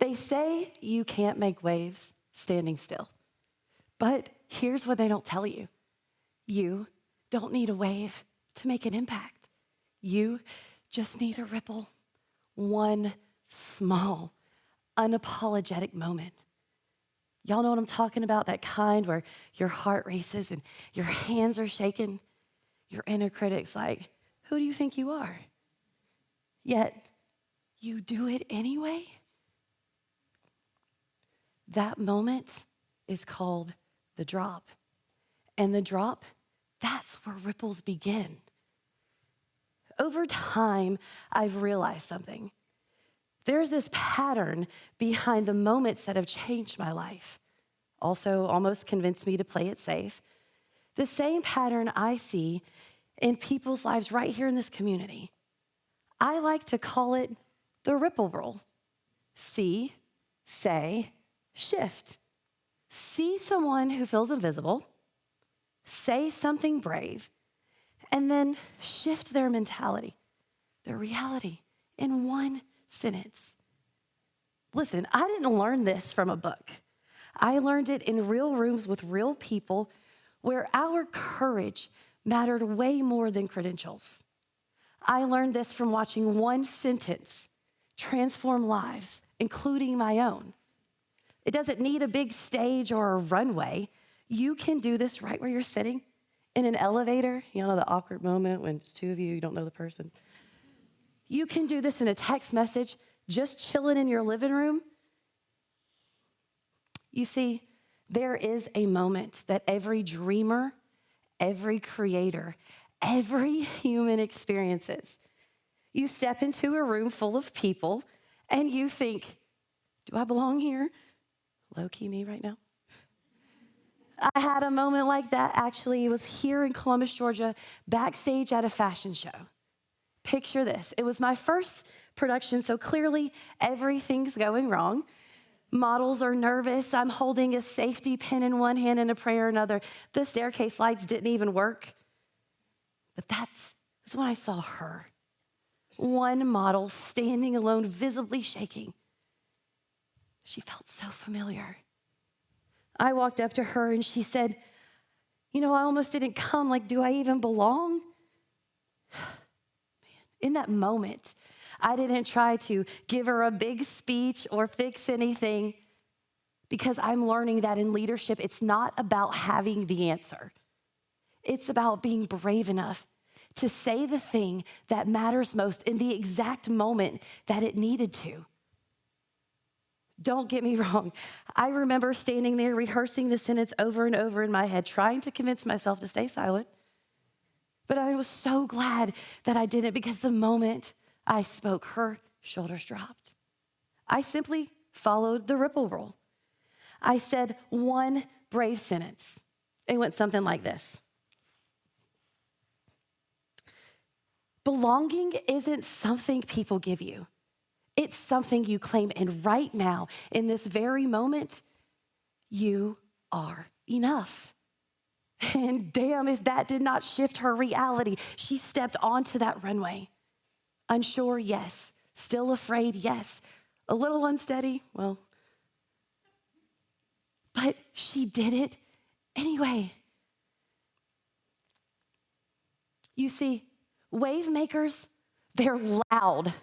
They say you can't make waves standing still. But here's what they don't tell you. You don't need a wave to make an impact. You just need a ripple. One small, unapologetic moment. Y'all know what I'm talking about? That kind where your heart races and your hands are shaking. Your inner critic's like, who do you think you are? Yet you do it anyway. That moment is called the drop. And the drop, that's where ripples begin. Over time, I've realized something. There's this pattern behind the moments that have changed my life. Also, almost convinced me to play it safe. The same pattern I see in people's lives right here in this community. I like to call it the ripple rule. See, say, shift. See someone who feels invisible, say something brave, and then shift their mentality, their reality in one sentence. Listen, I didn't learn this from a book. I learned it in real rooms with real people where our courage mattered way more than credentials. I learned this from watching one sentence transform lives, including my own. It doesn't need a big stage or a runway. You can do this right where you're sitting in an elevator. You know the awkward moment when it's two of you don't know the person. You can do this in a text message, just chilling in your living room. You see, there is a moment that every dreamer, every creator, every human experiences. You step into a room full of people and you think, do I belong here? Low-key me right now. I had a moment like that, actually. It was here in Columbus, Georgia, backstage at a fashion show. Picture this. It was my first production, so clearly everything's going wrong. Models are nervous. I'm holding a safety pin in one hand and a prayer in another. The staircase lights didn't even work. But that's when I saw her. One model standing alone, visibly shaking. She felt so familiar. I walked up to her and she said, I almost didn't come. Like, do I even belong? Man, in that moment, I didn't try to give her a big speech or fix anything because I'm learning that in leadership, it's not about having the answer. It's about being brave enough to say the thing that matters most in the exact moment that it needed to. Don't get me wrong. I remember standing there rehearsing the sentence over and over in my head, trying to convince myself to stay silent. But I was so glad that I didn't, because the moment I spoke, her shoulders dropped. I simply followed the ripple rule. I said one brave sentence. It went something like this. Belonging isn't something people give you. It's something you claim. And right now, in this very moment, you are enough. And damn, if that did not shift her reality. She stepped onto that runway. Unsure, yes. Still afraid, yes. A little unsteady, well. But she did it anyway. You see, wave makers, they're loud,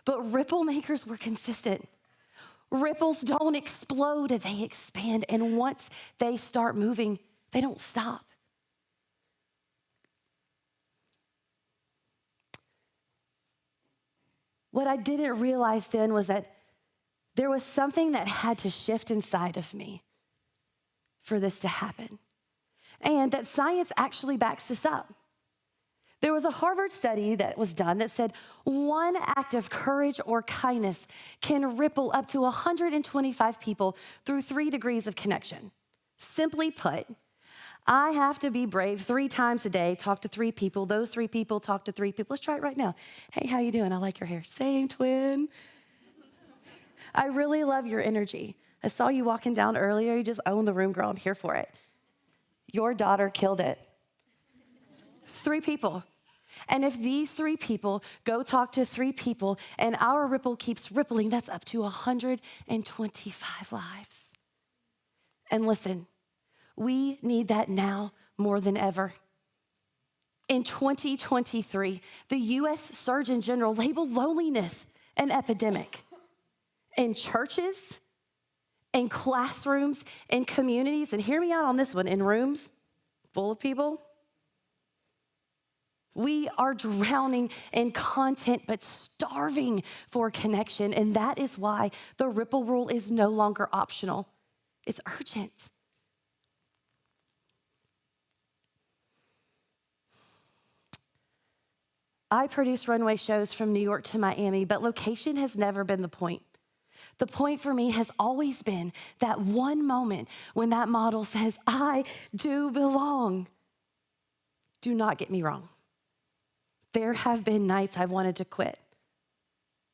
but ripple makers were consistent. Ripples don't explode, they expand. And once they start moving, they don't stop. What I didn't realize then was that there was something that had to shift inside of me for this to happen. And that science actually backs this up. There was a Harvard study that was done that said one act of courage or kindness can ripple up to 125 people through 3 degrees of connection. Simply put, I have to be brave 3 times a day, talk to 3 people. Those 3 people talk to 3 people. Let's try it right now. Hey, how you doing? I like your hair. Same, twin. I really love your energy. I saw you walking down earlier. You just owned the room, girl. I'm here for it. Your daughter killed it. 3 people. And if these 3 people go talk to 3 people and our ripple keeps rippling, that's up to 125 lives. And listen, we need that now more than ever. In 2023, the U.S. Surgeon General labeled loneliness an epidemic. In churches, in classrooms, in communities, and hear me out on this one, in rooms full of people, we are drowning in content but starving for connection, and that is why the ripple rule is no longer optional. It's urgent. I produce runway shows from New York to Miami, but location has never been the point. The point for me has always been that one moment when that model says, I do belong. Do not get me wrong. There have been nights I've wanted to quit.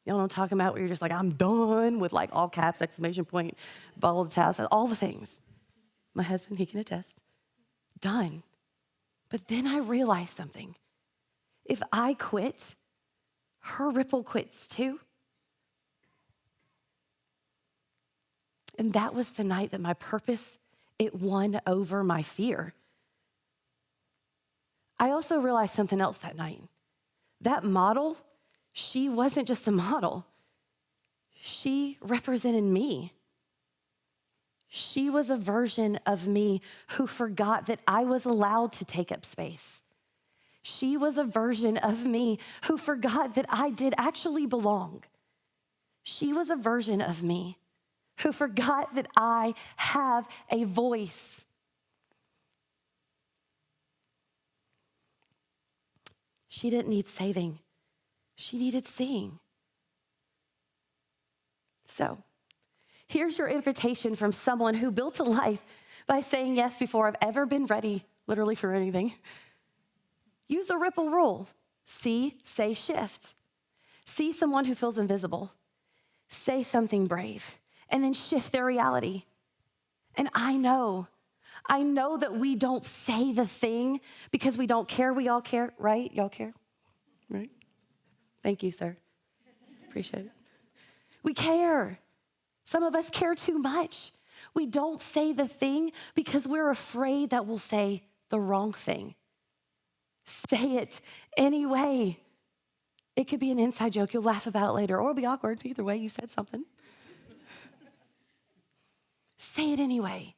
You know what I'm talking about? Where you're just like, I'm done with like all caps, exclamation point, bold task, all the things. My husband, he can attest. Done. But then I realized something. If I quit, her ripple quits too. And that was the night that my purpose, it won over my fear. I also realized something else that night. That model, she wasn't just a model. She represented me. She was a version of me who forgot that I was allowed to take up space. She was a version of me who forgot that I did actually belong. She was a version of me who forgot that I have a voice. She didn't need saving. She needed seeing. So, here's your invitation from someone who built a life by saying yes before I've ever been ready, literally for anything. Use the ripple rule. See, say, shift. See someone who feels invisible. Say something brave, and then shift their reality. And I know that we don't say the thing because we don't care. We all care, right? Y'all care, right? Thank you, sir. Appreciate it. We care. Some of us care too much. We don't say the thing because we're afraid that we'll say the wrong thing. Say it anyway. It could be an inside joke. You'll laugh about it later, or it'll be awkward. Either way, you said something. Say it anyway.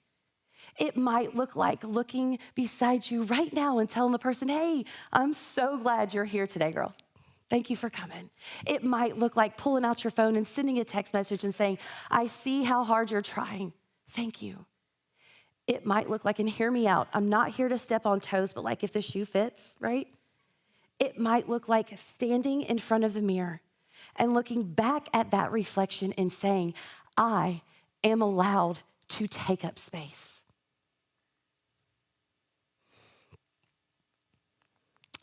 It might look like looking beside you right now and telling the person, hey, I'm so glad you're here today, girl. Thank you for coming. It might look like pulling out your phone and sending a text message and saying, I see how hard you're trying. Thank you. It might look like, and hear me out, I'm not here to step on toes, but like if the shoe fits, right? It might look like standing in front of the mirror and looking back at that reflection and saying, I am allowed to take up space.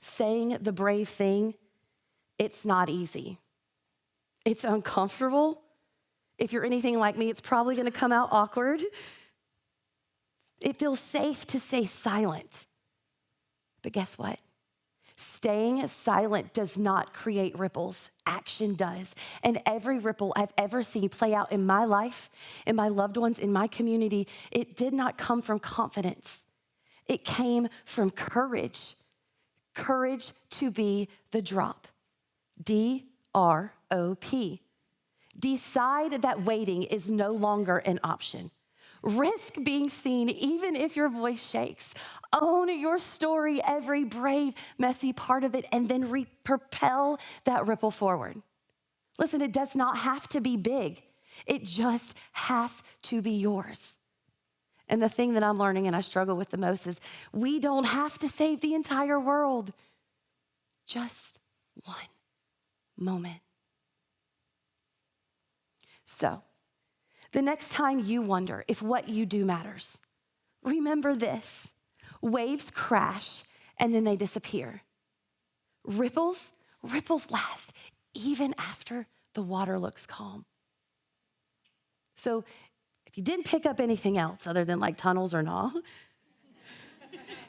Saying the brave thing, it's not easy. It's uncomfortable. If you're anything like me, it's probably going to come out awkward. It feels safe to stay silent. But guess what? Staying silent does not create ripples. Action does. And every ripple I've ever seen play out in my life, in my loved ones, in my community, it did not come from confidence. It came from courage. Courage to be the drop. D-R-O-P. Decide that waiting is no longer an option. Risk being seen even if your voice shakes. Own your story, every brave, messy part of it, and then propel that ripple forward. Listen, it does not have to be big. It just has to be yours. And the thing that I'm learning and I struggle with the most is we don't have to save the entire world. Just one moment. So, the next time you wonder if what you do matters, remember this. Waves crash and then they disappear. Ripples last even after the water looks calm. So if you didn't pick up anything else other than like tunnels or gnaw,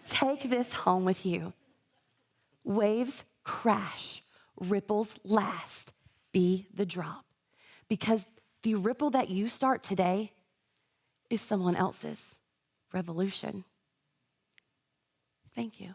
take this home with you. Waves crash. Ripples last. Be the drop. Because the ripple that you start today is someone else's revolution. Thank you.